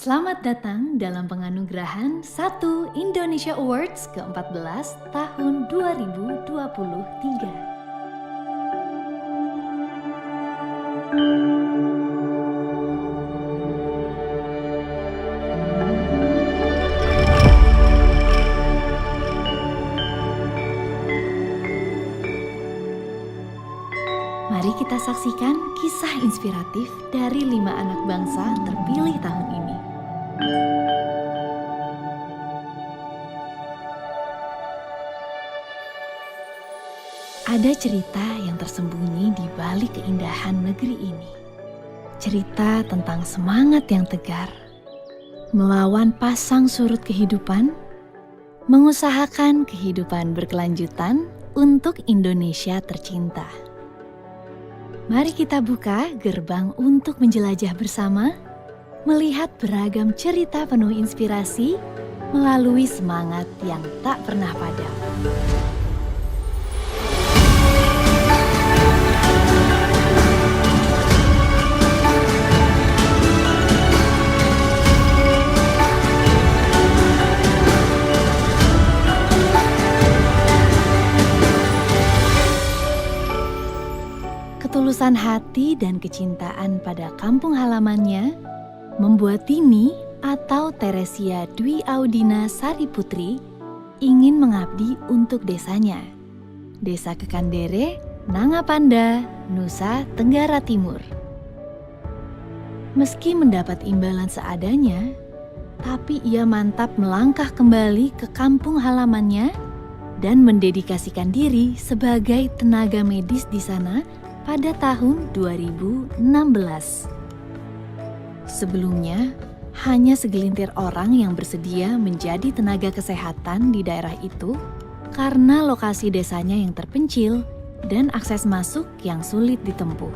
Selamat datang dalam penganugerahan 1 Indonesia Awards ke-14 tahun 2023. Mari kita saksikan kisah inspiratif dari 5 anak bangsa terpilih tahun ini. Ada cerita yang tersembunyi di balik keindahan negeri ini. Cerita tentang semangat yang tegar, melawan pasang surut kehidupan, mengusahakan kehidupan berkelanjutan untuk Indonesia tercinta. Mari kita buka gerbang untuk menjelajah bersama, melihat beragam cerita penuh inspirasi melalui semangat yang tak pernah padam. Ketulusan hati dan kecintaan pada kampung halamannya membuat Tini atau Teresia Dwi Audina Sariputri ingin mengabdi untuk desanya, Desa Kekandere, Nangapanda, Nusa Tenggara Timur. Meski mendapat imbalan seadanya, tapi ia mantap melangkah kembali ke kampung halamannya dan mendedikasikan diri sebagai tenaga medis di sana pada tahun 2016. Sebelumnya, hanya segelintir orang yang bersedia menjadi tenaga kesehatan di daerah itu karena lokasi desanya yang terpencil dan akses masuk yang sulit ditempuh.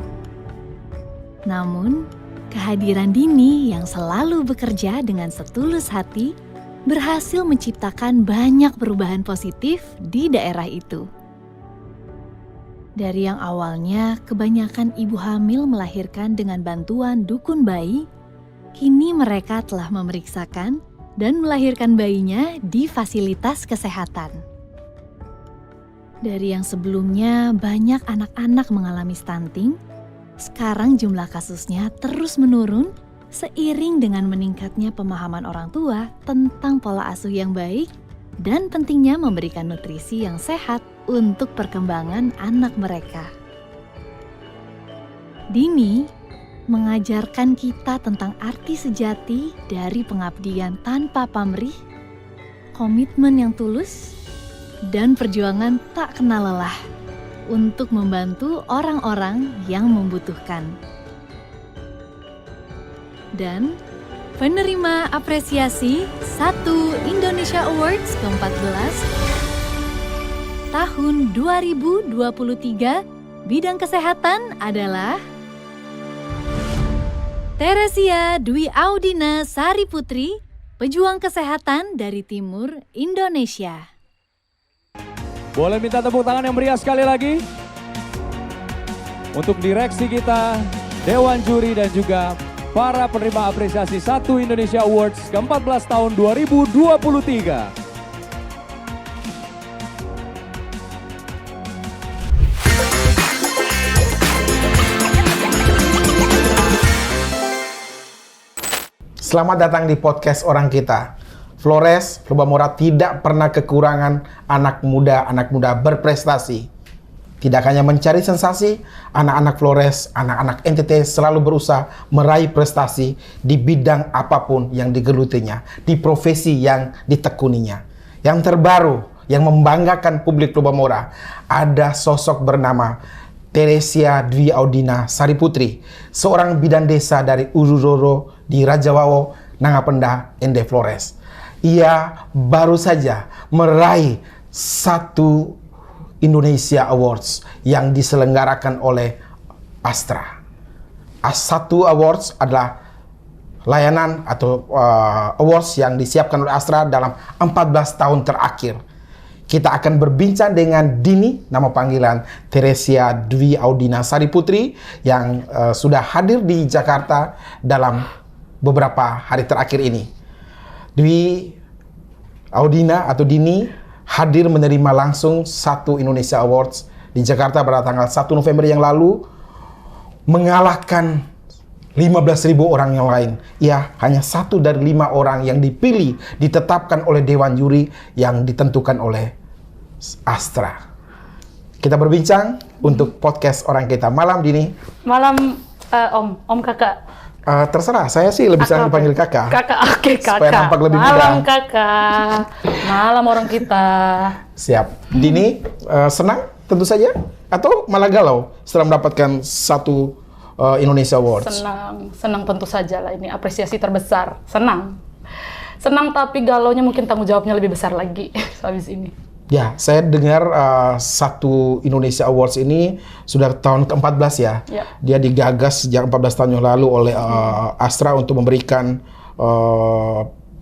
Namun, kehadiran Dini yang selalu bekerja dengan setulus hati berhasil menciptakan banyak perubahan positif di daerah itu. Dari yang awalnya kebanyakan ibu hamil melahirkan dengan bantuan dukun bayi, kini mereka telah memeriksakan dan melahirkan bayinya di fasilitas kesehatan. Dari yang sebelumnya banyak anak-anak mengalami stunting, sekarang jumlah kasusnya terus menurun seiring dengan meningkatnya pemahaman orang tua tentang pola asuh yang baik dan pentingnya memberikan nutrisi yang sehat untuk perkembangan anak mereka. Dini mengajarkan kita tentang arti sejati dari pengabdian tanpa pamrih, komitmen yang tulus, dan perjuangan tak kenal lelah untuk membantu orang-orang yang membutuhkan. Dan penerima apresiasi 1 Indonesia Awards ke-14 tahun 2023 bidang kesehatan adalah Teresia Dwi Audina Sariputri, pejuang kesehatan dari Timur Indonesia. Boleh minta tepuk tangan yang meriah sekali lagi untuk direksi kita, Dewan Juri dan juga para penerima apresiasi 1 Indonesia Awards ke-14 tahun 2023. Selamat datang di podcast Orang Kita. Flores, Lubamora tidak pernah kekurangan anak muda berprestasi. Tidak hanya mencari sensasi, anak-anak Flores, anak-anak NTT selalu berusaha meraih prestasi di bidang apapun yang digelutinya, di profesi yang ditekuninya. Yang terbaru, yang membanggakan publik Lubamora, ada sosok bernama Teresia Dwi Audina Sariputri, seorang bidan desa dari Ururoro di Rajawawo, Nangapenda, Ende Flores. Ia baru saja meraih 1 Indonesia Awards yang diselenggarakan oleh Astra. A1 Awards adalah layanan atau awards yang disiapkan oleh Astra dalam 14 tahun terakhir. Kita akan berbincang dengan Dini, nama panggilan Teresia Dwi Audina Sariputri, yang sudah hadir di Jakarta dalam beberapa hari terakhir ini. Dwi Audina atau Dini hadir menerima langsung 1 Indonesia Awards di Jakarta pada tanggal 1 November yang lalu, mengalahkan 15.000 orang yang lain. Ia hanya 1 dari 5 orang yang dipilih, ditetapkan oleh Dewan Juri yang ditentukan oleh Astra. Kita berbincang untuk podcast Orang Kita. Malam, Dini. Malam, Om Kakak. Terserah, saya sih lebih senang dipanggil kakak. Kakak, oke kakak. Supaya nampak lebih muda. Malam kakak. Malam orang kita. Siap. Dini, senang tentu saja? Atau malah galau setelah mendapatkan 1 Indonesia Awards? Senang tentu saja lah, ini apresiasi terbesar. Senang tapi galaunya mungkin tanggung jawabnya lebih besar lagi habis ini. Ya, saya dengar 1 Indonesia Awards ini sudah tahun ke-14 ya. Dia digagas sejak 14 tahun yang lalu oleh Astra untuk memberikan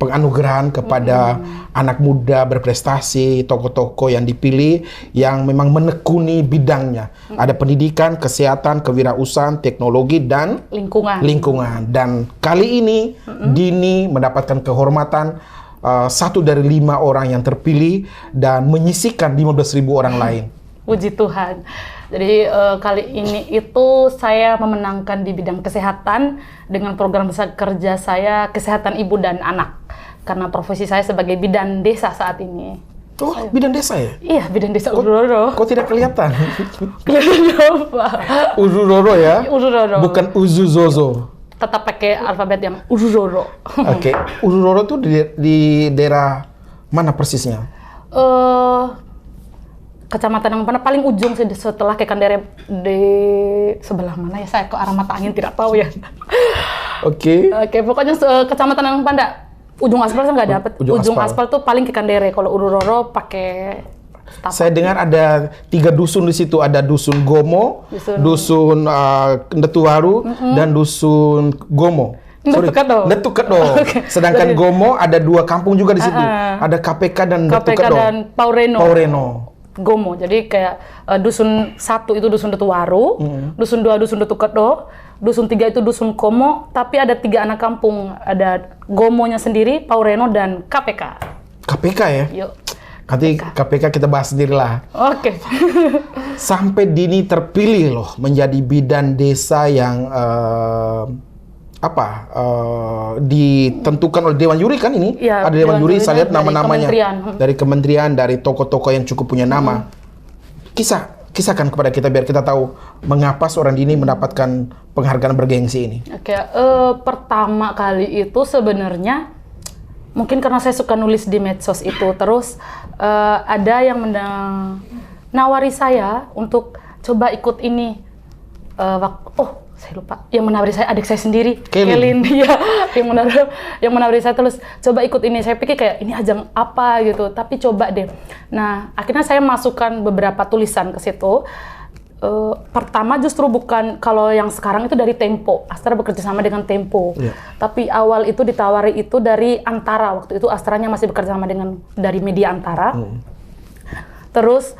penganugerahan kepada anak muda berprestasi, tokoh-tokoh yang dipilih yang memang menekuni bidangnya. Ada pendidikan, kesehatan, kewirausahaan, teknologi, dan lingkungan. Dan kali ini Dini mendapatkan kehormatan 1 dari 5 orang yang terpilih dan menyisihkan 15.000 orang lain. Puji Tuhan. Jadi kali ini itu saya memenangkan di bidang kesehatan dengan program kerja saya kesehatan ibu dan anak. Karena profesi saya sebagai bidan desa saat ini. Oh, bidan desa ya? Iya, bidan desa Uduroro. Kok tidak kelihatan? Kelihatan apa? Uduroro ya? Uduroro. Bukan Uzuzozo. Tetap pakai alfabet yang Uduroro. Oke. Uduroro tuh di daerah mana persisnya? Kecamatan yang mana paling ujung setelah Kekandere, di sebelah mana ya, saya ke arah mata angin tidak tahu ya. Oke, pokoknya kecamatan yang Panda. Ujung aspal saya nggak dapet. Ujung aspal tuh paling Kekandere. Kalau Uduroro pakai tapak. Saya dengar ada 3 dusun di situ. Ada dusun Gomo, dusun Ndetuwaru, dan dusun Gomo. Ndetukedo. Sedangkan Gomo ada 2 kampung juga di situ. Ada KPK dan Ndetukedo. KPK dan Paureno. Gomo. Jadi kayak dusun 1 itu dusun Ndetuwaru, dusun 2 dusun Ndetukedo, dusun 3 itu dusun Komo, tapi ada 3 anak kampung. Ada Gomonya sendiri, Paureno, dan KPK. KPK ya? Yuk. Nanti KPK kita bahas sendirilah. Oke. Sampai Dini terpilih loh menjadi bidan desa yang ditentukan oleh Dewan Juri kan ini? Ya, ada Dewan Juri, saya lihat nama-namanya dari kementerian, dari tokoh-tokoh yang cukup punya nama. Kisahkan kepada kita biar kita tahu mengapa seorang Dini mendapatkan penghargaan bergengsi ini. Oke, pertama kali itu sebenarnya mungkin karena saya suka nulis di medsos itu, terus ada yang menawari saya untuk coba ikut ini. Saya lupa. Yang menawari saya adik saya sendiri, Kelin. Ya, yang menawari saya terus coba ikut ini. Saya pikir kayak ini ajang apa gitu, tapi coba deh. Nah, akhirnya saya masukkan beberapa tulisan ke situ. Pertama justru bukan kalau yang sekarang itu dari Tempo. Astra bekerja sama dengan Tempo. Tapi awal itu ditawari itu dari Antara. Waktu itu Astranya masih bekerja sama dari media Antara. Terus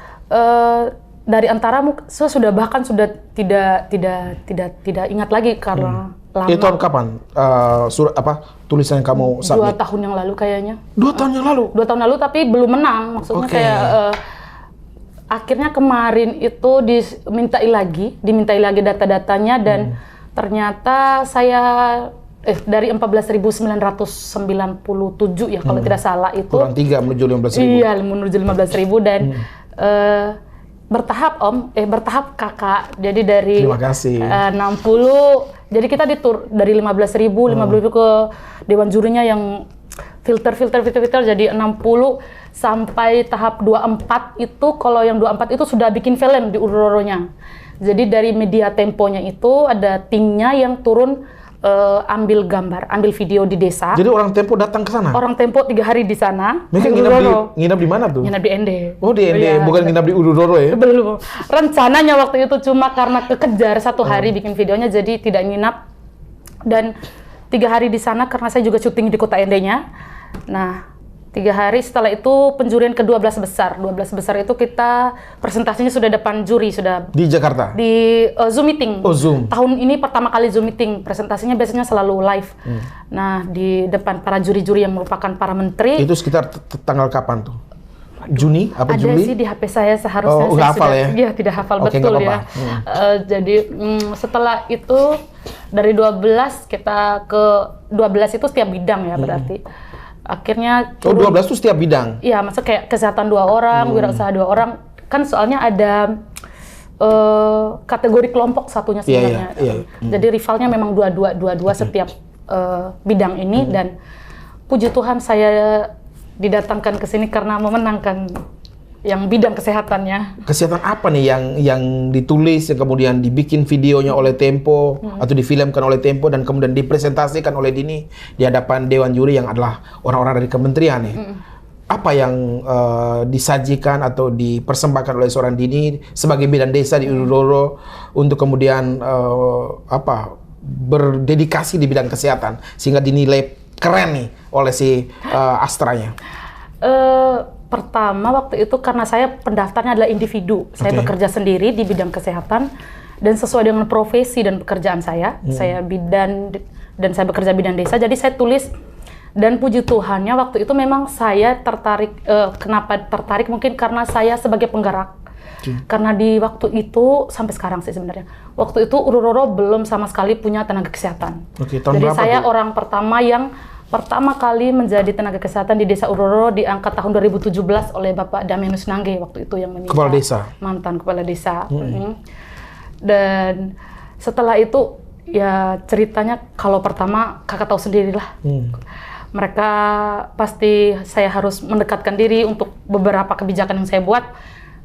dari Antara saya sudah tidak ingat lagi karena lama. Itu kapan? Tulisan yang kamu submit? 2 tahun yang lalu kayaknya. 2 tahun yang lalu? 2 tahun lalu tapi belum menang. Maksudnya kayak akhirnya kemarin itu dimintai lagi data-datanya dan ternyata saya dari 14.997 ya kalau tidak salah itu. Kurang 3 menuju 15.000. Iya, menuju 15.000 dan bertahap bertahap kakak. Jadi dari 60, jadi kita ditur dari 15.000 ke Dewan Jurinya yang filter jadi 60 sampai tahap 24 itu. Kalau yang 24 itu sudah bikin film di Uduroronya. Jadi dari media Temponya itu ada timnya yang turun ambil gambar, ambil video di desa. Jadi orang Tempo datang ke sana? Orang Tempo 3 hari di sana. Mereka nginap di mana tuh? Nginap di Ende. Oh, di Ende, bukan nginap di Uduroro ya? Belum. Rencananya waktu itu cuma karena kekejar 1 hari bikin videonya, jadi tidak nginap. Dan 3 hari di sana karena saya juga syuting di kota Endenya. Nah, 3 hari setelah itu penjurian ke 12 besar. 12 besar itu kita presentasinya sudah depan juri, sudah Di Jakarta? di Zoom meeting. Oh, Zoom. Tahun ini pertama kali Zoom meeting. Presentasinya biasanya selalu live. Nah, di depan para juri-juri yang merupakan para menteri. Itu sekitar tanggal kapan tuh? Juni? Apa ada Juli? sih di HP saya seharusnya. Oh, saya hafal sudah, ya? Iya, tidak hafal Oke, betul nggak ya. apa-apa. Jadi setelah itu dari 12 kita ke 12 itu setiap bidang ya berarti. Akhirnya Oh, 12 itu setiap bidang? Iya, maksudnya kayak kesehatan 2 orang, wirausaha 2 orang. Kan soalnya ada kategori kelompok satunya sebenarnya. Iya. Jadi rivalnya memang dua setiap bidang ini dan puji Tuhan saya didatangkan ke sini karena memenangkan yang bidang kesehatannya. Kesehatan apa nih yang ditulis, yang kemudian dibikin videonya oleh Tempo atau difilmkan oleh Tempo dan kemudian dipresentasikan oleh Dini di hadapan Dewan Juri yang adalah orang-orang dari kementerian nih? Apa yang disajikan atau dipersembahkan oleh seorang Dini sebagai bidan desa di Udororo untuk kemudian berdedikasi di bidang kesehatan sehingga dinilai keren nih oleh si Astranya? Pertama waktu itu karena saya pendaftarnya adalah individu, saya bekerja sendiri di bidang kesehatan dan sesuai dengan profesi dan pekerjaan saya. Saya bidan dan saya bekerja bidan desa, jadi saya tulis dan puji Tuhannya waktu itu memang saya tertarik. Kenapa tertarik? Mungkin karena saya sebagai penggerak. Karena di waktu itu sampai sekarang sih sebenarnya. Waktu itu Udororo belum sama sekali punya tenaga kesehatan. Tahun jadi berapa saya tuh? orang pertama kali menjadi tenaga kesehatan di Desa Udororo diangkat tahun 2017 oleh Bapak Damianus Nangge waktu itu yang meminta. Kepala desa? Mantan kepala desa. Dan setelah itu ya ceritanya kalau pertama kakak tahu sendirilah. Mereka pasti saya harus mendekatkan diri untuk beberapa kebijakan yang saya buat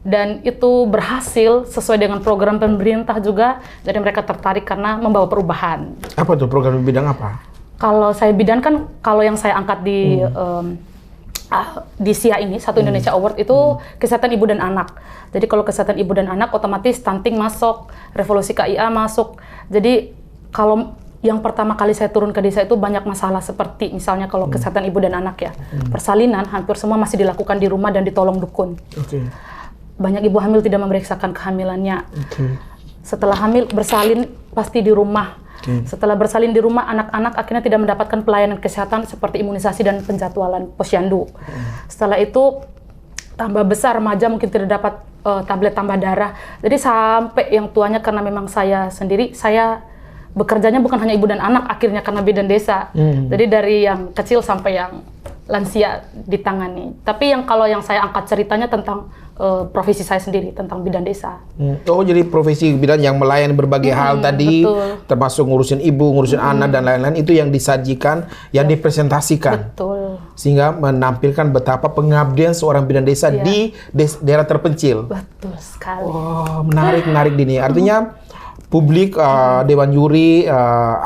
dan itu berhasil sesuai dengan program pemerintah juga. Jadi mereka tertarik karena membawa perubahan. Apa tuh program bidang apa? Kalau saya bidan kan, kalau yang saya angkat di SIA ini, Satu Indonesia Award itu kesehatan ibu dan anak. Jadi kalau kesehatan ibu dan anak otomatis stunting masuk, revolusi KIA masuk. Jadi kalau yang pertama kali saya turun ke desa itu banyak masalah seperti misalnya kalau kesehatan ibu dan anak ya. Persalinan hampir semua masih dilakukan di rumah dan ditolong dukun. Banyak ibu hamil tidak memeriksakan kehamilannya. Setelah hamil bersalin pasti di rumah. Setelah bersalin di rumah, anak-anak akhirnya tidak mendapatkan pelayanan kesehatan seperti imunisasi dan penjadwalan posyandu. Setelah itu tambah besar remaja mungkin tidak dapat tablet tambah darah. Jadi sampai yang tuanya karena memang saya sendiri, saya bekerjanya bukan hanya ibu dan anak akhirnya karena bidan desa. Jadi dari yang kecil sampai yang lansia ditangani. Tapi kalau yang saya angkat ceritanya tentang profesi saya sendiri tentang bidan desa. Oh, jadi profesi bidan yang melayani berbagai hal tadi, betul. termasuk ngurusin ibu, ngurusin anak dan lain-lain, itu yang disajikan, yang dipresentasikan. Betul. Sehingga menampilkan betapa pengabdian seorang bidan desa di daerah terpencil. Betul sekali. Oh, menarik Dini. Artinya publik Dewan Juri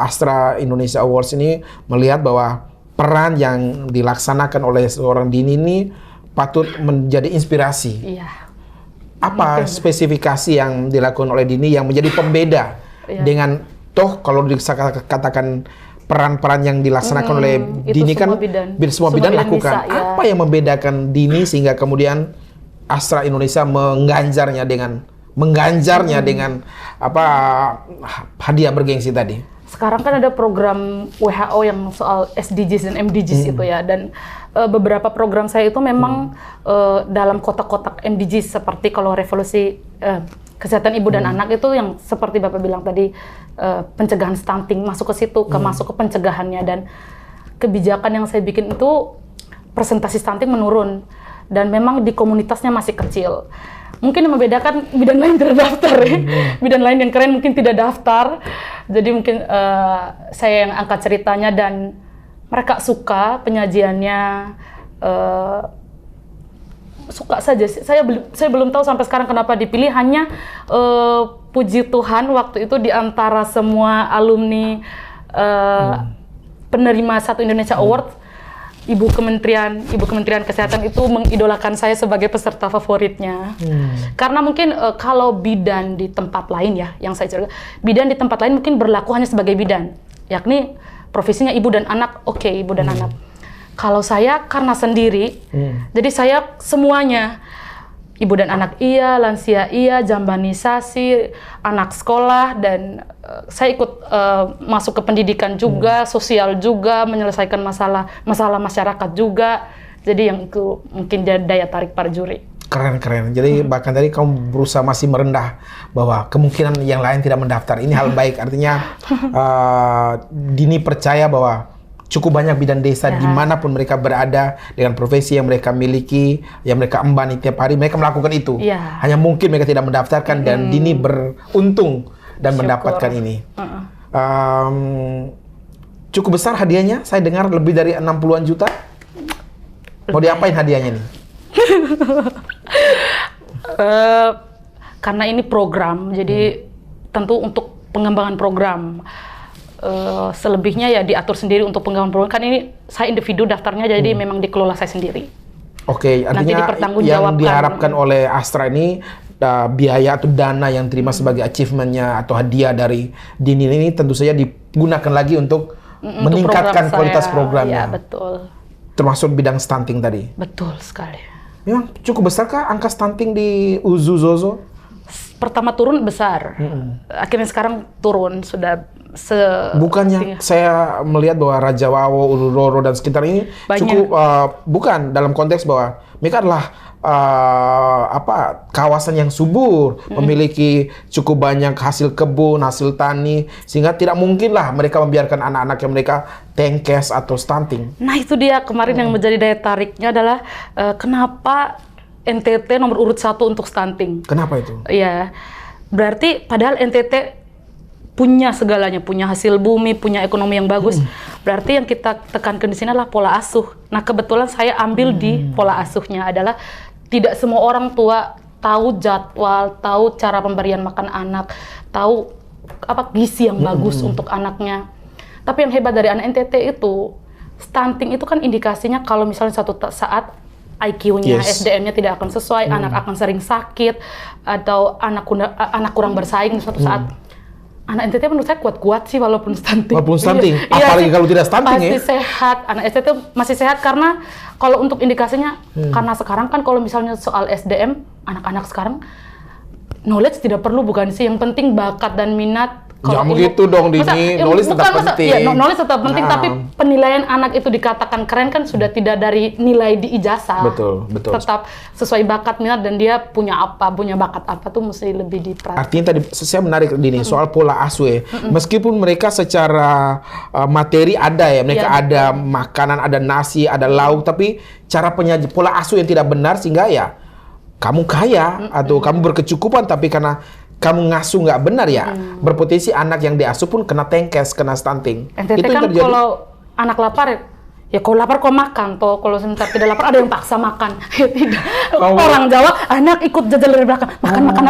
Astra Indonesia Awards ini melihat bahwa peran yang dilaksanakan oleh seorang Dini ini patut menjadi inspirasi. Iya. Apa spesifikasi yang dilakukan oleh Dini yang menjadi pembeda dengan kalau dikatakan peran-peran yang dilaksanakan oleh Dini kan semua bidan lakukan. Bisa, ya. Apa yang membedakan Dini sehingga kemudian Astra Indonesia mengganjarnya dengan hadiah bergengsi tadi? Sekarang kan ada program WHO yang soal SDGs dan MDGs itu ya, dan beberapa program saya itu memang dalam kotak-kotak MDGs seperti kalau revolusi kesehatan ibu dan anak itu yang seperti Bapak bilang tadi pencegahan stunting masuk ke situ, masuk ke pencegahannya, dan kebijakan yang saya bikin itu presentasi stunting menurun dan memang di komunitasnya masih kecil. Mungkin yang membedakan bidan lain tidak daftar ya. Bidan lain yang keren mungkin tidak daftar. Jadi mungkin saya yang angkat ceritanya dan mereka suka penyajiannya, suka saja. Saya belum tahu sampai sekarang kenapa dipilih. Hanya puji Tuhan waktu itu di antara semua alumni penerima Satu Indonesia Award, Ibu Kementerian Kesehatan itu mengidolakan saya sebagai peserta favoritnya. Karena mungkin kalau bidan di tempat lain ya, yang saya cerita, bidan di tempat lain mungkin berlaku hanya sebagai bidan, yakni profesinya ibu dan anak, ibu dan anak. Kalau saya karena sendiri, jadi saya semuanya. Ibu dan anak iya, lansia iya, jambanisasi, anak sekolah, dan saya ikut masuk ke pendidikan juga, sosial juga, menyelesaikan masalah masyarakat juga. Jadi yang itu mungkin daya tarik para juri. Keren. Jadi bahkan tadi kamu berusaha masih merendah bahwa kemungkinan yang lain tidak mendaftar. Ini hal baik. Artinya Dini percaya bahwa cukup banyak bidan desa dimanapun mereka berada dengan profesi yang mereka miliki, yang mereka embani tiap hari, mereka melakukan itu. Hanya mungkin mereka tidak mendaftarkan dan Dini beruntung dan mendapatkan ini. Cukup besar hadiahnya, saya dengar lebih dari 60-an juta. Mau diapain hadiahnya nih? Karena ini program, jadi tentu untuk pengembangan program. Selebihnya ya diatur sendiri untuk pengembangan program. Kan ini saya individu daftarnya, jadi memang dikelola saya sendiri. Oke, artinya yang diharapkan oleh Astra ini biaya atau dana yang terima sebagai achievementnya atau hadiah dari Dini ini tentu saja digunakan lagi untuk meningkatkan kualitas programnya. Ya, betul. Termasuk bidang stunting tadi. Betul sekali. Memang cukup besarkah angka stunting di Uzuzozo? Pertama turun besar, akhirnya sekarang turun sudah. Bukannya saya melihat bahwa Raja Wawo, Uluroro dan sekitar ini cukup bukan dalam konteks bahwa mereka adalah kawasan yang subur, memiliki cukup banyak hasil kebun, hasil tani, sehingga tidak mungkinlah mereka membiarkan anak-anak yang mereka tengkes atau stunting. Nah itu dia kemarin yang menjadi daya tariknya adalah kenapa NTT nomor urut 1 untuk stunting. Kenapa itu? Iya, berarti padahal NTT punya segalanya, punya hasil bumi, punya ekonomi yang bagus. Berarti yang kita tekankan di sini adalah pola asuh. Nah kebetulan saya ambil di pola asuhnya adalah tidak semua orang tua tahu jadwal, tahu cara pemberian makan anak, tahu gizi yang bagus untuk anaknya. Tapi yang hebat dari anak NTT itu, stunting itu kan indikasinya kalau misalnya suatu saat IQ-nya, SDM-nya tidak akan sesuai, anak akan sering sakit, atau anak kurang bersaing suatu saat. Anak NTT menurut saya kuat-kuat sih walaupun stunting. Walaupun stunting? Apalagi kalau tidak stunting pasti sehat. Anak NTT masih sehat karena kalau untuk indikasinya, karena sekarang kan kalau misalnya soal SDM, anak-anak sekarang knowledge tidak perlu bukan sih, yang penting bakat dan minat. Jangan begitu dong Dini, knowledge tetap penting. Ya, knowledge tetap penting, tapi penilaian anak itu dikatakan keren kan sudah tidak dari nilai di ijazah. Betul. Tetap sesuai bakat, minat, dan dia punya bakat apa tuh mesti lebih diperhatikan. Artinya tadi saya menarik Dini soal pola asuh ya. Meskipun mereka secara materi ada ya, mereka ada makanan, ada nasi, ada lauk, tapi cara penyaji pola asuh yang tidak benar sehingga ya kamu kaya atau kamu berkecukupan tapi karena kamu ngasuh nggak benar ya, berpotensi anak yang diasuh pun kena tengkes, kena stunting. NTT itu kan terjadi. Kalau anak lapar, ya kalau lapar kok makan, toh kalau sebentar tidak lapar ada yang paksa makan. Tidak. Orang Jawa, anak ikut jajal dari belakang, makan.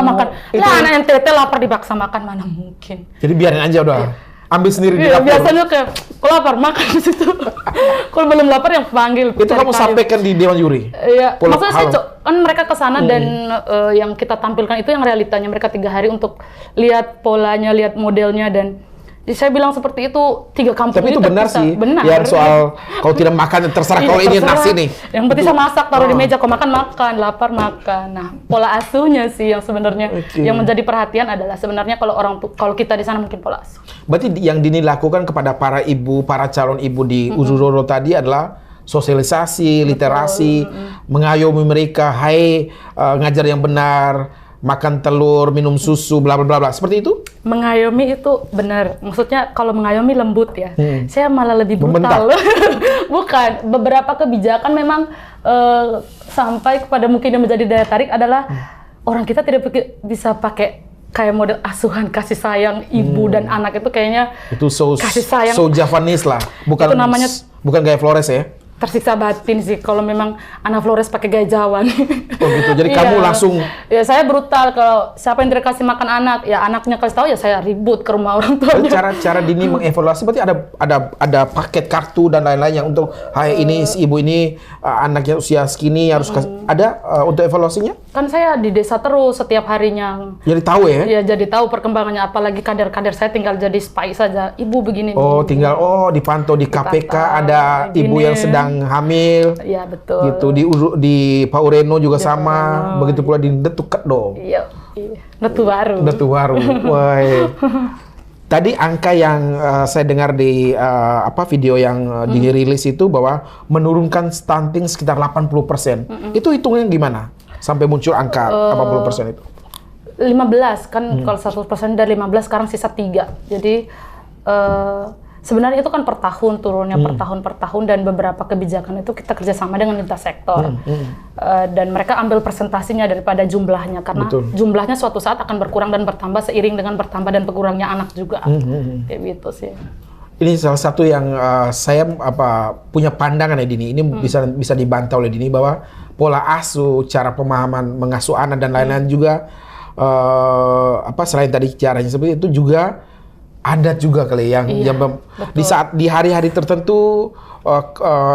Lah anak NTT lapar dipaksa makan, mana mungkin. Jadi biarin aja udah. Ambil sendiri di dapur. Biasanya kayak, kalau lapar makan di situ. Kalau belum lapar yang panggil. Itu kamu sampaikan di Dewan Juri? Iya, maksudnya sih kan mereka ke sana dan yang kita tampilkan itu yang realitanya. Mereka 3 hari untuk lihat polanya, lihat modelnya, dan saya bilang seperti itu 3 kampung. Tapi itu benar sih. Benar. Yang soal kalau tidak makan terserah, kalau ini nasi nih. Yang penting saya masak, taruh di meja, kalau makan, lapar makan. Nah, pola asuhnya sih yang sebenarnya yang menjadi perhatian adalah sebenarnya kalau kita di sana mungkin pola asuh. Berarti yang Dini lakukan kepada para ibu, para calon ibu di Uzuzozo tadi adalah sosialisasi, literasi, mengayomi mereka, ngajar yang benar, makan telur, minum susu, bla bla bla, seperti itu? Mengayomi itu benar. Maksudnya kalau mengayomi lembut ya. Saya malah lebih brutal. Bukan. Beberapa kebijakan memang sampai kepada mungkin yang menjadi daya tarik adalah orang kita tidak bisa pakai kayak model asuhan kasih sayang ibu dan anak itu kayaknya itu kasih sayang. So Javanese lah. Bukan, itu namanya bukan gaya Flores ya? Tersiksa batin sih kalau memang anak Flores pakai gaya Jawa nih. Oh gitu, jadi kamu langsung... Ya saya brutal, kalau siapa yang tidak kasih makan anak, ya anaknya kasih tahu ya saya ribut ke rumah orang tuanya. Cara Dini mengevaluasi berarti ada paket kartu dan lain-lain yang untuk, ini si ibu ini anaknya usia segini harus ada untuk evaluasinya? Kan saya di desa terus setiap harinya. Jadi tahu ya? Ya jadi tahu perkembangannya, apalagi kader-kader saya tinggal jadi spy saja. Ibu begini. Oh tinggal dipantau di KPK ada ibu yang sedang yang hamil. Iya, betul. Gitu di Pak Ureno juga Di sama. Ureno. Begitu pula di Detuket dong. Iya. Netu baru. Detu baru. Wah. Tadi angka yang saya dengar di video yang dirilis itu bahwa menurunkan stunting sekitar 80%. Itu hitungannya gimana? Sampai muncul angka 80% itu. 15 kan kalau 100% dari 15 sekarang sisa 3. Jadi sebenarnya itu kan per tahun turunnya per tahun dan beberapa kebijakan itu kita kerjasama dengan lintas sektor dan mereka ambil presentasinya daripada jumlahnya karena jumlahnya suatu saat akan berkurang dan bertambah seiring dengan bertambah dan berkurangnya anak juga kayak gitu sih. Ini salah satu yang saya punya pandangan ya Dini. Ini bisa dibantah oleh Dini bahwa pola asuh, cara pemahaman mengasuh anak dan lain-lain juga selain tadi caranya seperti itu juga adat juga kali yang di hari-hari tertentu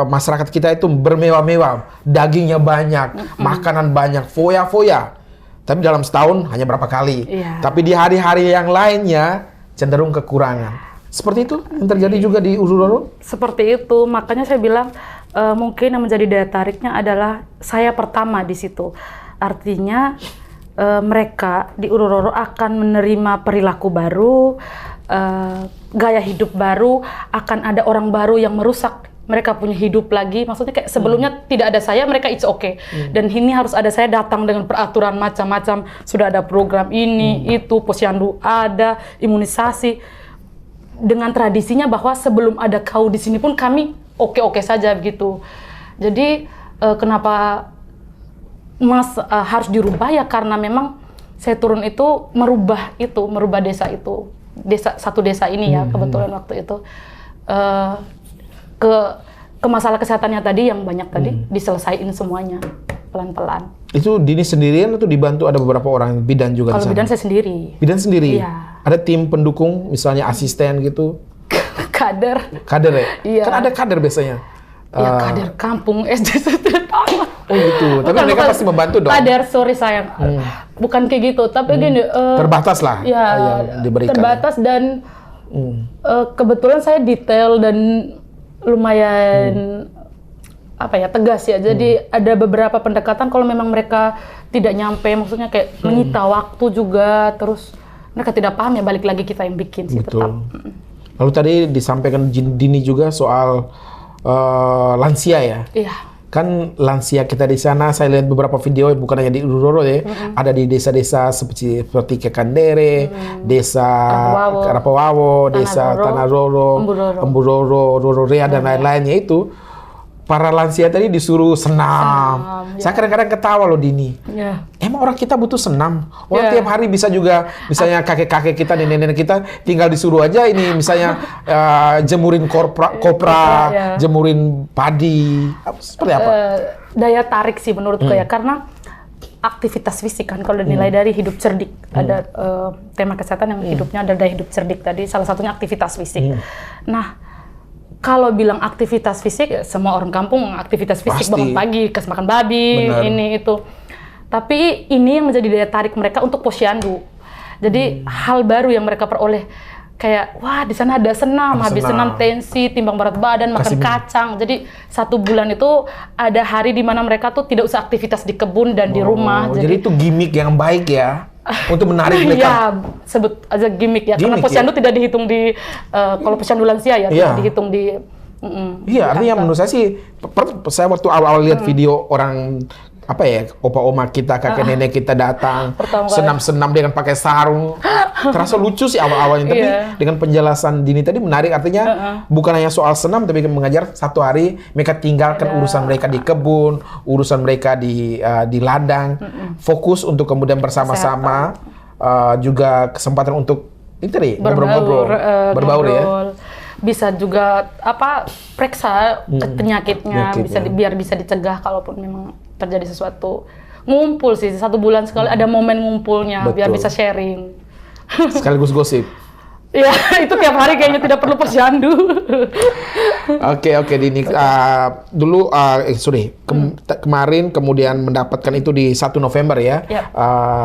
masyarakat kita itu bermewah-mewah, dagingnya banyak, makanan banyak, foya-foya. Tapi dalam setahun hanya berapa kali. Tapi di hari-hari yang lainnya cenderung kekurangan. Seperti itu yang terjadi juga di Ururoro? Seperti itu, makanya saya bilang mungkin yang menjadi daya tariknya adalah saya pertama di situ. Artinya mereka di Ururoro akan menerima perilaku baru, gaya hidup baru, akan ada orang baru yang merusak mereka punya hidup lagi. Maksudnya kayak sebelumnya tidak ada saya, mereka it's okay. Dan ini harus ada saya datang dengan peraturan macam-macam. Sudah ada program ini, itu, posyandu ada, imunisasi. Dengan tradisinya bahwa sebelum ada kau di sini pun kami oke-oke saja begitu. Jadi kenapa Mas harus dirubah ya karena memang saya turun itu merubah desa itu. Satu desa ini ya kebetulan waktu itu ke masalah kesehatannya tadi yang banyak tadi diselesaikan semuanya pelan-pelan. Itu Dini sendirian atau dibantu ada beberapa orang bidan juga? Kalau bidan saya sendiri. Bidan sendiri? Iya. Ada tim pendukung misalnya asisten gitu? Kader ya? Iya. Kan ada kader biasanya. Iya, kader kampung SD Sutritama. Oh gitu, tapi mereka pasti membantu dong. Kader, sorry sayang, bukan kayak gitu, tapi gini. Terbatas lah yang diberikan. Terbatas dan kebetulan saya detail dan lumayan tegas ya. Jadi ada beberapa pendekatan kalau memang mereka tidak nyampe, maksudnya kayak menyita waktu juga, terus mereka tidak paham ya balik lagi kita yang bikin sih. Betul. Tetap. Lalu tadi disampaikan Dini juga soal lansia ya. Iya. Kan lansia kita di sana, saya lihat beberapa video bukan hanya di Ururoro ya, ada di desa-desa seperti Kekandere, desa Rapawawo, desa Tanaroro, Emburoro, Rororea dan lain-lainnya itu. Para lansia tadi disuruh senam. Saya kadang-kadang ketawa loh Dini. Ya. Emang orang kita butuh senam? Orang tiap hari bisa juga, misalnya kakek-kakek kita, nenek-nenek kita tinggal disuruh aja ini, misalnya jemurin kopra, jemurin padi. Seperti apa? Daya tarik sih menurutku ya, karena aktivitas fisik kan kalau dinilai dari hidup cerdik. Ada tema kesehatan yang hidupnya ada daya hidup cerdik tadi, salah satunya aktivitas fisik. Nah, kalau bilang aktivitas fisik, ya semua orang kampung aktivitas fisik, bangun pagi, kasih makan babi, ini itu. Tapi ini yang menjadi daya tarik mereka untuk posyandu. Jadi hal baru yang mereka peroleh, kayak wah di sana ada senam, habis senam tensi, timbang berat badan, makan kacang. Jadi 1 bulan itu ada hari di mana mereka tuh tidak usah aktivitas di kebun dan di rumah. Jadi itu gimmick yang baik ya. Untuk menarik mereka. Iya, sebut aja gimmick ya. Karena posyandu tidak dihitung di kalau posyandu lansia ya, tidak dihitung di. Iya, artinya menurut saya sih, saya waktu awal-awal lihat video orang opa-oma kita, kakek nenek kita datang senam-senam dengan pakai sarung, terasa lucu sih awal-awalnya. Tapi dengan penjelasan Dini tadi menarik, artinya bukan hanya soal senam, tapi mengajar 1 hari mereka tinggalkan urusan mereka di kebun, urusan mereka di ladang, fokus untuk kemudian bersama-sama, juga kesempatan untuk itu tadi ngobrol-ngobrol, berbaur ya. Bisa juga periksa penyakitnya, biar bisa dicegah kalaupun memang terjadi sesuatu. Ngumpul sih 1 bulan sekali, ada momen ngumpulnya. Betul. Biar bisa sharing. Sekaligus gosip. Ya, itu tiap hari kayaknya tidak perlu posyandu. Oke, Dini. Dulu, kemarin kemudian mendapatkan itu di 1 November ya,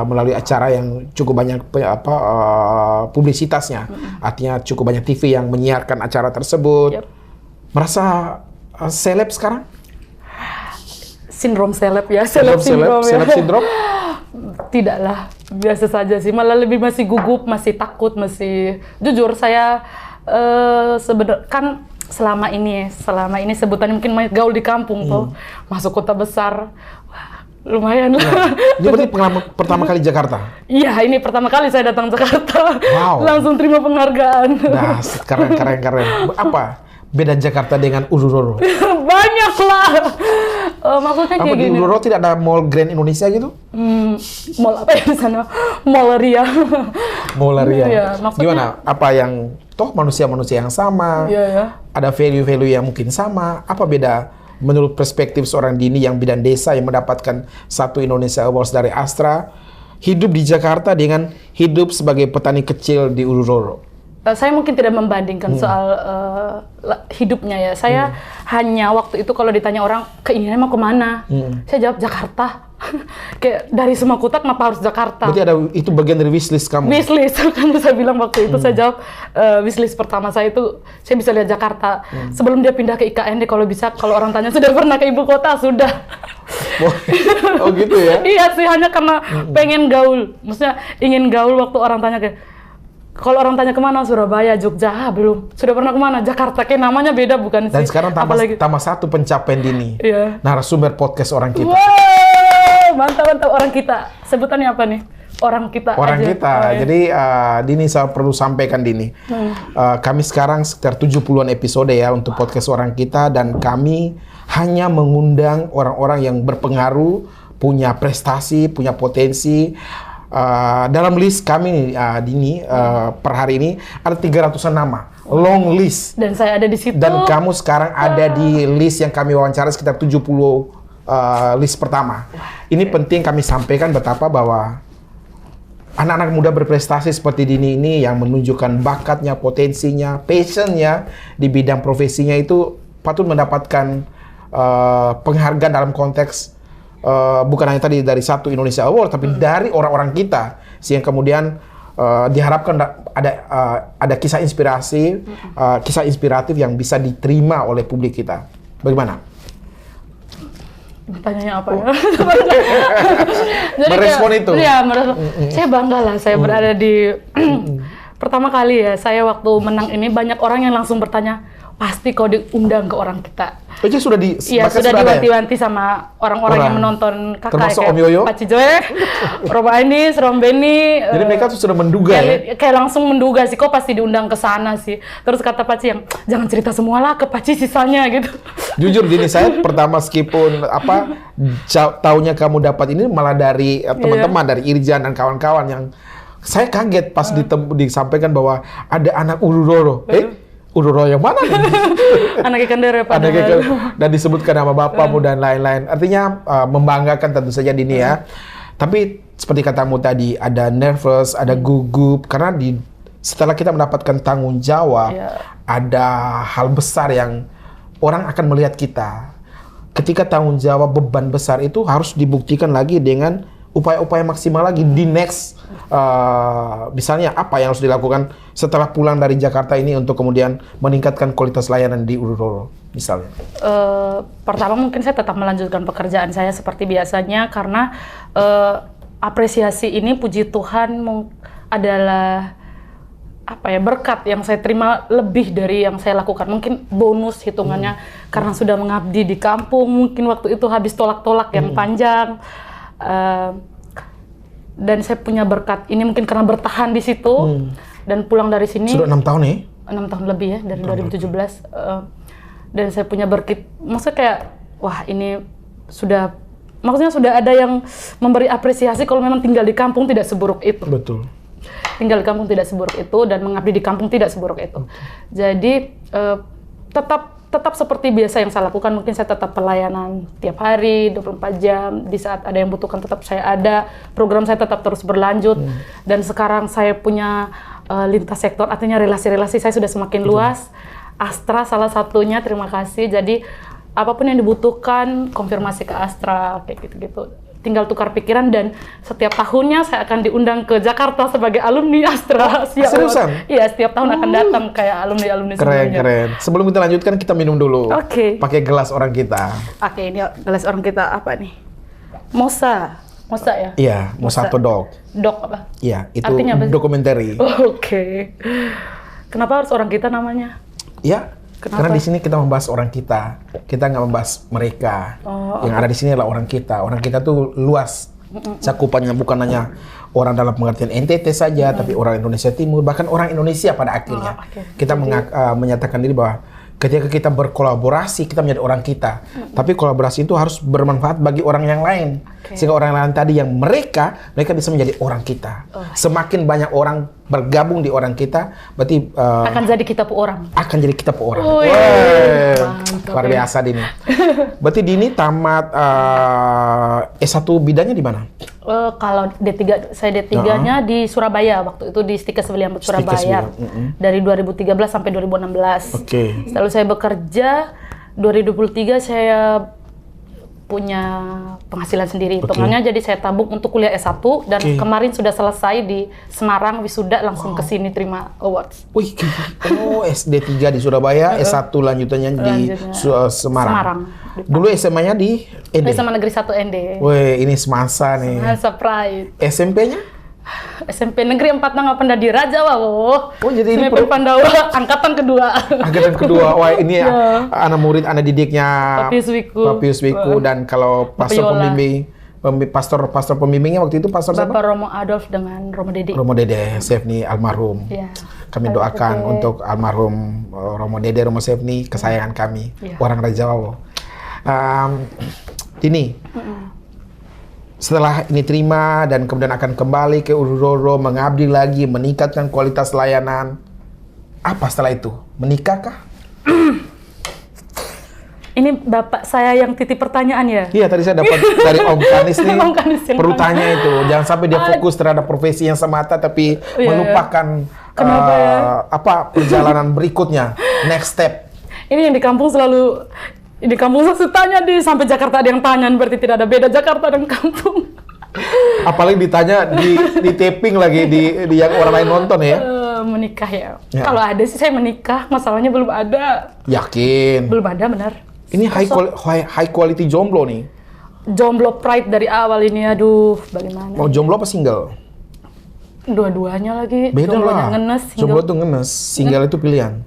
melalui acara yang cukup banyak publisitasnya. Artinya cukup banyak TV yang menyiarkan acara tersebut. Merasa seleb sekarang? Sindrom seleb ya, seleb sindrom ya. Seleb sindrom? Tidaklah, biasa saja sih. Malah lebih masih gugup, masih takut, masih jujur saya sebenarnya kan selama ini sebutannya mungkin gaul di kampung tuh, masuk kota besar. Wah, lumayan lah. Ini berarti pengalaman pertama kali Jakarta? Iya, ini pertama kali saya datang Jakarta. Wow. Langsung terima penghargaan. Nah, keren. Apa beda Jakarta dengan Uduroro? Banyak lah. Maksudnya Apa kayak di gini. Uduroro tidak ada Mall Grand Indonesia gitu? Mall apa ya di sana? Mall Ria. Mall Ria. Iya, maksudnya- Gimana? Apa yang toh manusia-manusia yang sama? Iya ya. Ada value-value yang mungkin sama. Apa beda menurut perspektif seorang Dini yang bidan desa yang mendapatkan 1 Indonesia Awards dari Astra, hidup di Jakarta dengan hidup sebagai petani kecil di Uduroro? Saya mungkin tidak membandingkan soal hidupnya ya. Saya hanya waktu itu kalau ditanya orang keinginannya mau kemana, saya jawab Jakarta. Kayak dari semua kota kenapa harus Jakarta? Berarti ada itu bagian dari wishlist kamu? Wishlist kan saya bilang waktu itu saya jawab wishlist pertama saya itu saya bisa lihat Jakarta sebelum dia pindah ke IKN deh kalau bisa, kalau orang tanya sudah pernah ke ibu kota sudah. Oh gitu ya? Iya sih, hanya karena pengen gaul, maksudnya ingin gaul. Waktu orang tanya kayak, kalau orang tanya kemana, Surabaya, Jogja, belum. Sudah pernah kemana? Jakarta, kayak namanya beda bukan sih? Dan sekarang Apalagi- tambah 1 pencapaian Dini. Iya. Narasumber podcast orang kita. Wow, mantap orang kita. Sebutannya apa nih? Orang kita Orang aja. kita. Oh, iya. Jadi Dini, saya perlu sampaikan Dini. Kami sekarang sekitar 70-an episode ya untuk podcast orang kita, dan kami hanya mengundang orang-orang yang berpengaruh, punya prestasi, punya potensi. Dalam list kami Dini, per hari ini ada 300-an nama. Long list. Dan saya ada di situ. Dan kamu sekarang ada di list yang kami wawancara sekitar 70 list pertama. Ini penting kami sampaikan betapa bahwa anak-anak muda berprestasi seperti Dini ini yang menunjukkan bakatnya, potensinya, passionnya di bidang profesinya itu patut mendapatkan penghargaan dalam konteks bukan hanya tadi dari 1 Indonesia Award, tapi dari orang-orang kita yang kemudian diharapkan ada kisah inspirasi, kisah inspiratif yang bisa diterima oleh publik kita. Bagaimana? Tanyanya apa ya? Jadi Merespon kayak- itu. Iya, merespon. Saya bangga lah, saya berada di pertama kali ya. Saya waktu menang ini banyak orang yang langsung bertanya, pasti kau diundang ke orang kita. Aja sudah di Iya, bahkan sudah ada ya? diwanti-wanti sama orang-orang yang menonton kakak. Termasuk kayak Om Yoyo? Pak Cijoe, Rob Ainis, Rom Beni. Jadi mereka tuh sudah menduga ya? Kayak langsung menduga sih, kok pasti diundang ke sana sih. Terus kata Paci yang, jangan cerita semua lah ke Paci sisanya gitu. Jujur Dini, saya pertama meskipun taunya kamu dapat ini malah dari teman-teman dari Irjan dan kawan-kawan yang saya kaget pas disampaikan bahwa ada anak Uduroro. Uduroro yang mana nih? Anak ikan dere pada. Dan disebutkan nama bapakmu dan lain-lain. Artinya membanggakan tentu saja Dini ya. Tapi seperti katamu tadi, ada nervous, ada gugup karena setelah kita mendapatkan tanggung jawab, ada hal besar yang orang akan melihat kita. Ketika tanggung jawab beban besar itu harus dibuktikan lagi dengan upaya-upaya maksimal lagi di next. Misalnya apa yang harus dilakukan setelah pulang dari Jakarta ini untuk kemudian meningkatkan kualitas layanan di Uduroro misalnya? Pertama mungkin saya tetap melanjutkan pekerjaan saya seperti biasanya karena apresiasi ini puji Tuhan adalah berkat yang saya terima lebih dari yang saya lakukan. Mungkin bonus hitungannya karena sudah mengabdi di kampung, mungkin waktu itu habis tolak-tolak yang panjang. Dan saya punya berkat ini mungkin karena bertahan di situ dan pulang dari sini. Sudah 6 tahun ya? 6 tahun lebih ya, dari 2017. Dan saya punya berkat, maksudnya kayak, wah ini maksudnya sudah ada yang memberi apresiasi kalau memang tinggal di kampung tidak seburuk itu. Betul. Tinggal di kampung tidak seburuk itu dan mengabdi di kampung tidak seburuk itu. Jadi tetap seperti biasa yang saya lakukan, mungkin saya tetap pelayanan tiap hari, 24 jam, di saat ada yang butuhkan tetap saya ada, program saya tetap terus berlanjut, dan sekarang saya punya lintas sektor, artinya relasi-relasi saya sudah semakin luas. Astra salah satunya, terima kasih, jadi apapun yang dibutuhkan, konfirmasi ke Astra, kayak gitu-gitu. tinggal tukar pikiran dan setiap tahunnya saya akan diundang ke Jakarta sebagai alumni Astra Asia Award. seriusan? Iya, setiap tahun akan datang kayak alumni sebelumnya. Keren. Sebelum kita lanjutkan, kita minum dulu. Oke. Pakai gelas orang kita. Oke, ini gelas orang kita apa nih? Mosa ya? Iya, Mosato Dog. Dok apa? Iya, itu Artinya apa sih? dokumenter. Oke. Kenapa harus orang kita namanya? Ya, Kenapa? karena di sini kita membahas orang kita. Kita nggak membahas mereka. Yang ada di sini adalah orang kita. Orang kita tuh luas cakupannya, bukan hanya orang dalam pengertian NTT saja, tapi orang Indonesia Timur, bahkan orang Indonesia pada akhirnya. Kita menyatakan diri bahwa ketika kita berkolaborasi, kita menjadi orang kita. Tapi kolaborasi itu harus bermanfaat bagi orang yang lain. Sehingga orang lain tadi yang mereka bisa menjadi orang kita. Semakin banyak orang bergabung di orang kita, berarti Akan jadi kita pu orang. akan jadi kita pu orang. Wih, Weh, mantap luar ya. biasa Dini. Berarti Dini tamat S1 bidangnya di mana? Kalau D3, saya D3-nya di Surabaya, waktu itu di Stikes William Surabaya. William, Dari 2013 sampai 2016. Oke. Lalu saya bekerja, 2023 saya punya penghasilan sendiri. Hitungannya jadi saya tabung untuk kuliah S1 dan kemarin sudah selesai di Semarang, wisuda langsung ke sini terima awards. Wih, SD3 di Surabaya, S1 lanjutannya di Semarang. Dulu SMA-nya di ND? SMA Negeri 1 ND. Wih, ini semasa nih. Surprise. SMP-nya? SMP Negeri 4 Nangapenda di Raja Wawo. Oh, jadi ini SMP Pandawa angkatan kedua. Angkatan kedua. Wah, ini anak murid, anak didiknya Papius Wiku. Dan kalau pastor pembimbing, pastor pembimbingnya waktu itu pastor siapa? Bapak Romo Adolf dengan Romo Dede. Romo Dede, Sefni almarhum. Ya. Kami doakan untuk almarhum Romo Dede, Romo Sefni, kesayangan kami, orang Raja Wawo. Dini, setelah ini terima dan kemudian akan kembali ke Ururoro, mengabdi lagi, meningkatkan kualitas layanan. Apa setelah itu? Menikahkah? Ini bapak saya yang titip pertanyaan ya? Iya, tadi saya dapat dari Om Kanis nih. Om Kanis yang perlu tanya. tanya itu. Jangan sampai dia fokus terhadap profesi yang semata tapi melupakan Kenapa ya? apa perjalanan berikutnya, next step. Ini yang di kampung selalu tanya sampai Jakarta ada yang tanya, berarti tidak ada beda Jakarta dan kampung. Apalagi ditanya di taping lagi di yang orang lain nonton ya. Menikah ya. Kalau ada sih saya menikah, masalahnya belum ada. Yakin? Belum ada, benar. Ini high quality jomblo nih. Jomblo pride dari awal ini, aduh, bagaimana? Mau jomblo apa single? Dua-duanya lagi. Beda Jomblonya lah. ngenes, Jomblo tuh ngenes, single itu pilihan.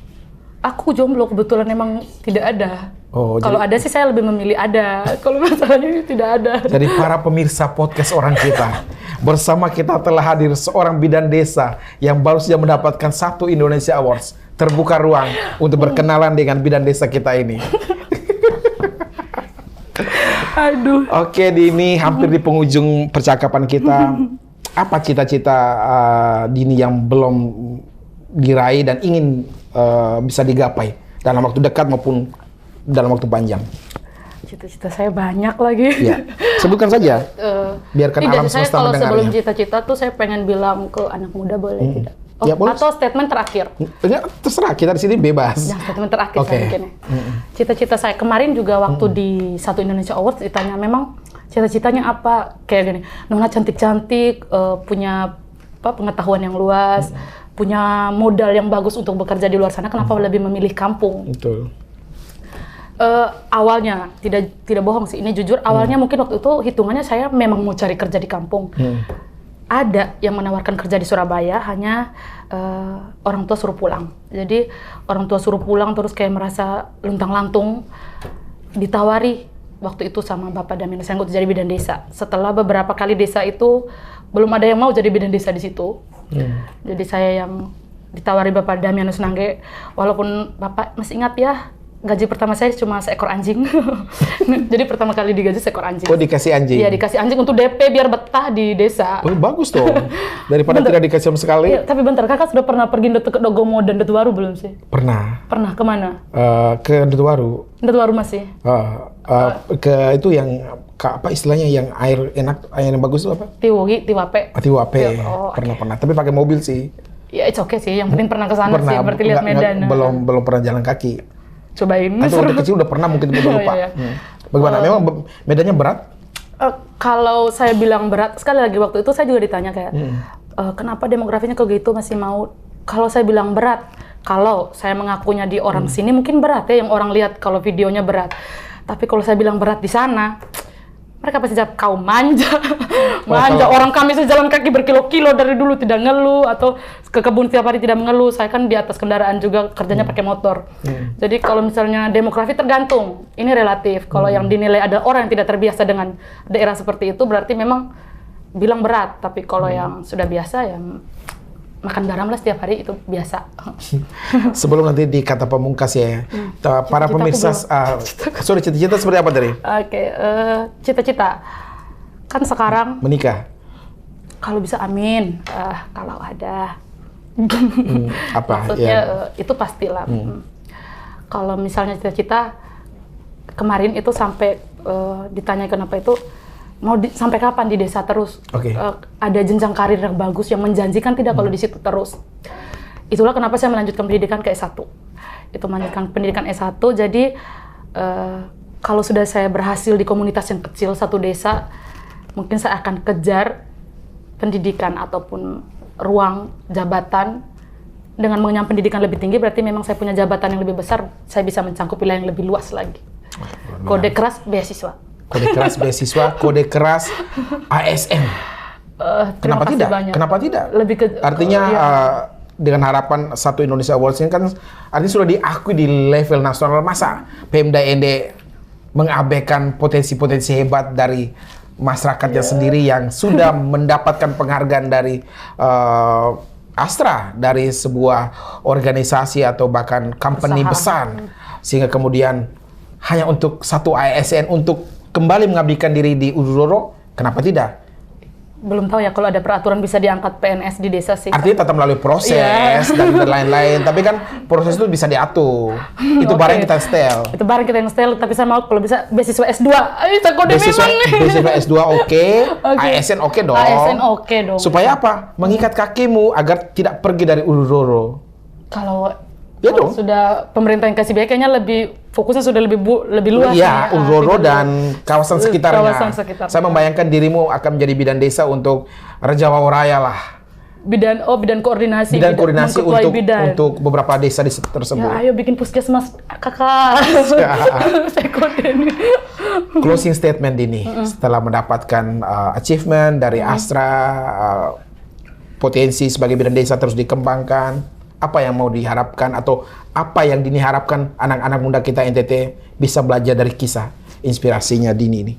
Aku jomblo kebetulan emang tidak ada. Oh, kalau ada sih saya lebih memilih ada. Kalau masalahnya tidak ada. Jadi para pemirsa podcast orang kita, bersama kita telah hadir seorang bidan desa yang baru saja mendapatkan 1 Indonesia Awards. Terbuka ruang untuk berkenalan dengan bidan desa kita ini. Aduh. Oke, Dini, hampir di penghujung percakapan kita. Apa cita-cita Dini yang belum diraih dan ingin bisa digapai dalam waktu dekat maupun dalam waktu panjang? Cita-cita saya banyak lagi. Ya, sebutkan saja. Biarkan alam saya semesta kalau sebelum mendengarnya. cita-cita tuh saya pengen bilang ke anak muda boleh tidak? Ya, boleh. Atau statement terakhir. Ya, terserah, kita di sini bebas. Yang statement terakhir Oke. saya bikinnya. Cita-cita saya kemarin juga waktu di 1 Indonesia Awards ditanya memang cita-citanya apa? Kayak gini, Nona cantik-cantik, punya pengetahuan yang luas, punya modal yang bagus untuk bekerja di luar sana, kenapa lebih memilih kampung? Betul. Awalnya tidak bohong sih, ini jujur awalnya mungkin waktu itu hitungannya saya memang mau cari kerja di kampung. Ada yang menawarkan kerja di Surabaya, hanya orang tua suruh pulang. Jadi orang tua suruh pulang terus kayak merasa luntang-lantung. Ditawari waktu itu sama Bapak Damianus Nangge jadi bidan desa. Setelah beberapa kali desa itu belum ada yang mau jadi bidan desa di situ. Jadi saya yang ditawari Bapak Damianus Nangge, walaupun Bapak masih ingat ya, gaji pertama saya cuma seekor anjing. Jadi pertama kali digaji seekor anjing. Oh, dikasih anjing? Iya, dikasih anjing untuk DP biar betah di desa. Oh, bagus dong. Daripada tidak dikasih sama sekali. Iya, tapi bentar, kakak sudah pernah pergi ke Dogomo dan Detuwaru belum sih? Pernah. Pernah, kemana? Ke Detuwaru. Detuwaru masih? Ke itu yang apa istilahnya yang air enak, air yang bagus itu apa? Tiwogi, Tiwape. Tiwape. Oh, Pernah. Tapi pakai mobil sih. Ya, it's okay sih. Yang penting pernah ke sana sih, berarti lihat Medan. Belum pernah jalan kaki. Cobain. Atau waktu kecil udah pernah mungkin udah lupa. Iya. Bagaimana? Memang medannya berat? Kalau saya bilang berat, sekali lagi waktu itu saya juga ditanya kayak, kenapa demografinya kok gitu masih mau? Kalau saya bilang berat, kalau saya mengakunya di orang sini mungkin berat ya, yang orang lihat kalau videonya berat. Tapi kalau saya bilang berat di sana, mereka pasti jawab, kau manja. Manja, orang kami jalan kaki berkilo-kilo dari dulu tidak ngeluh, atau ke kebun tiap hari tidak mengeluh. Saya kan di atas kendaraan juga, kerjanya pakai motor. Jadi kalau misalnya demografi tergantung, ini relatif. Kalau yang dinilai adalah orang yang tidak terbiasa dengan daerah seperti itu, berarti memang bilang berat. Tapi kalau yang sudah biasa ya makan garam lah setiap hari, itu biasa. Sebelum nanti di kata pemungkas ya, para pemirsa, sorry, cita-cita seperti apa tadi? Oke, cita-cita kan sekarang Menikah? kalau bisa amin, kalau ada. Apa? Maksudnya itu pastilah. Kalau misalnya cita-cita, kemarin itu sampai ditanya kenapa itu, mau sampai kapan di desa terus? Oke. Ada jenjang karir yang bagus, yang menjanjikan tidak kalau di situ terus. Itulah kenapa saya melanjutkan pendidikan ke S1. Itu melanjutkan pendidikan S1, jadi kalau sudah saya berhasil di komunitas yang kecil satu desa, mungkin saya akan kejar pendidikan ataupun ruang jabatan dengan mengenyam pendidikan lebih tinggi, berarti memang saya punya jabatan yang lebih besar, saya bisa mencangkup wilayah yang lebih luas lagi. Kode keras beasiswa. Kode keras beasiswa, kode keras ASN. Kenapa tidak? Banyak. Kenapa tidak? Lebih ke, artinya dengan harapan Satu Indonesia Awards ini kan artinya sudah diakui di level nasional. Masa Pemda ND mengabaikan potensi-potensi hebat dari masyarakatnya sendiri yang sudah mendapatkan penghargaan dari Astra, dari sebuah organisasi atau bahkan company besar, sehingga kemudian hanya untuk satu ASN untuk kembali mengabdikan diri di Ururoro, kenapa tidak? Belum tahu ya kalau ada peraturan bisa diangkat PNS di desa sih. Artinya tetap melalui proses dan lain-lain, tapi kan proses itu bisa diatur. Itu barang kita setel. Itu barang kita yang setel, tapi saya mau kalau bisa beasiswa S2. Ayo saya kode memang nih. Beasiswa S2 oke, ASN oke dong. ASN oke dong. Supaya apa? Mengikat kakimu agar tidak pergi dari Ururoro. Kalau ya dong. Sudah pemerintah yang kasih biaya, kayaknya lebih fokusnya sudah lebih luas. Iya, Ururoro dan kawasan sekitarnya. Saya membayangkan dirimu akan menjadi bidan desa untuk Rajawawo Raya lah. Bidan koordinasi. Bidan koordinasi untuk beberapa desa tersebut. Ya, ayo bikin puskesmas, kakak. Saya kode nih. Closing statement ini setelah mendapatkan achievement dari Astra, potensi sebagai bidan desa terus dikembangkan. Apa yang mau diharapkan atau apa yang Dini harapkan anak-anak muda kita NTT bisa belajar dari kisah inspirasinya Dini ini?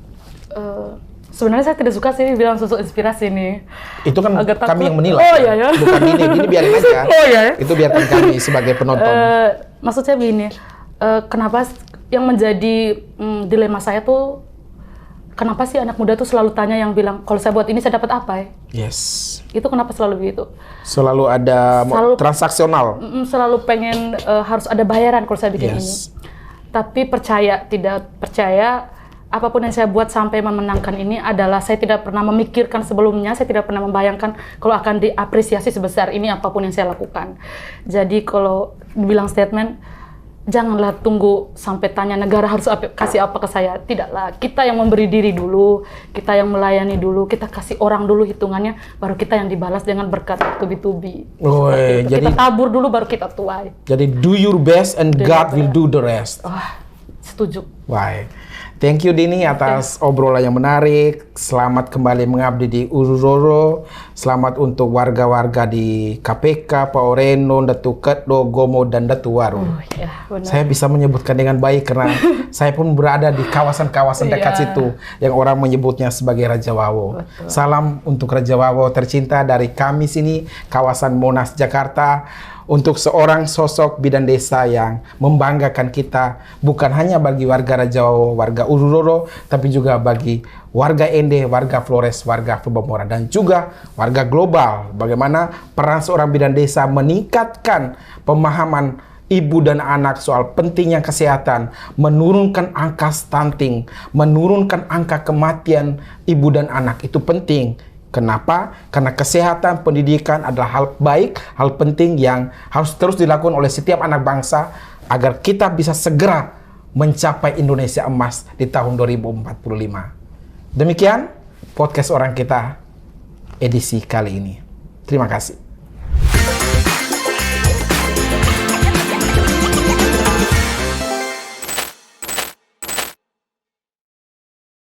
Sebenarnya saya tidak suka sih bilang sosok inspirasi nih. Itu kan kami yang menilai. Oh iya ya. Bukan Dini biarin aja. Oh iya. Itu biarkan kami sebagai penonton. Maksud saya begini, kenapa yang menjadi dilema saya tuh, kenapa sih anak muda tuh selalu tanya yang bilang, kalau saya buat ini saya dapat apa ya? Yes. Itu kenapa selalu begitu? Selalu ada transaksional. Selalu pengen harus ada bayaran kalau saya bikin ini. Tapi percaya, tidak percaya, apapun yang saya buat sampai memenangkan ini adalah saya tidak pernah memikirkan sebelumnya, saya tidak pernah membayangkan kalau akan diapresiasi sebesar ini apapun yang saya lakukan. Jadi kalau dibilang statement, janganlah tunggu sampai tanya negara harus kasih apa ke saya. Tidaklah, kita yang memberi diri dulu, kita yang melayani dulu, kita kasih orang dulu hitungannya, baru kita yang dibalas dengan berkat tubi-tubi. Jadi kita tabur dulu baru kita tuai. Jadi do your best and God will do the rest. Setuju. Why? Thank you Dini atas obrolan yang menarik. Selamat kembali mengabdi di Ururoro. Selamat untuk warga-warga di KPK, Paureno, Datu Keddo, Gomo, dan Datu Waru. Saya bisa menyebutkan dengan baik karena saya pun berada di kawasan-kawasan dekat situ yang orang menyebutnya sebagai Rajawawo. Salam untuk Rajawawo tercinta dari kami sini, kawasan Monas, Jakarta. Untuk seorang sosok bidan desa yang membanggakan kita, bukan hanya bagi warga Rajawawo, warga Ururoro, tapi juga bagi warga ND, warga Flores, warga Flobamora, dan juga warga global. Bagaimana peran seorang bidan desa meningkatkan pemahaman ibu dan anak soal pentingnya kesehatan, menurunkan angka stunting, menurunkan angka kematian ibu dan anak, itu penting. Kenapa? Karena kesehatan pendidikan adalah hal baik, hal penting yang harus terus dilakukan oleh setiap anak bangsa agar kita bisa segera mencapai Indonesia emas di tahun 2045. Demikian podcast Orang Kita edisi kali ini. Terima kasih.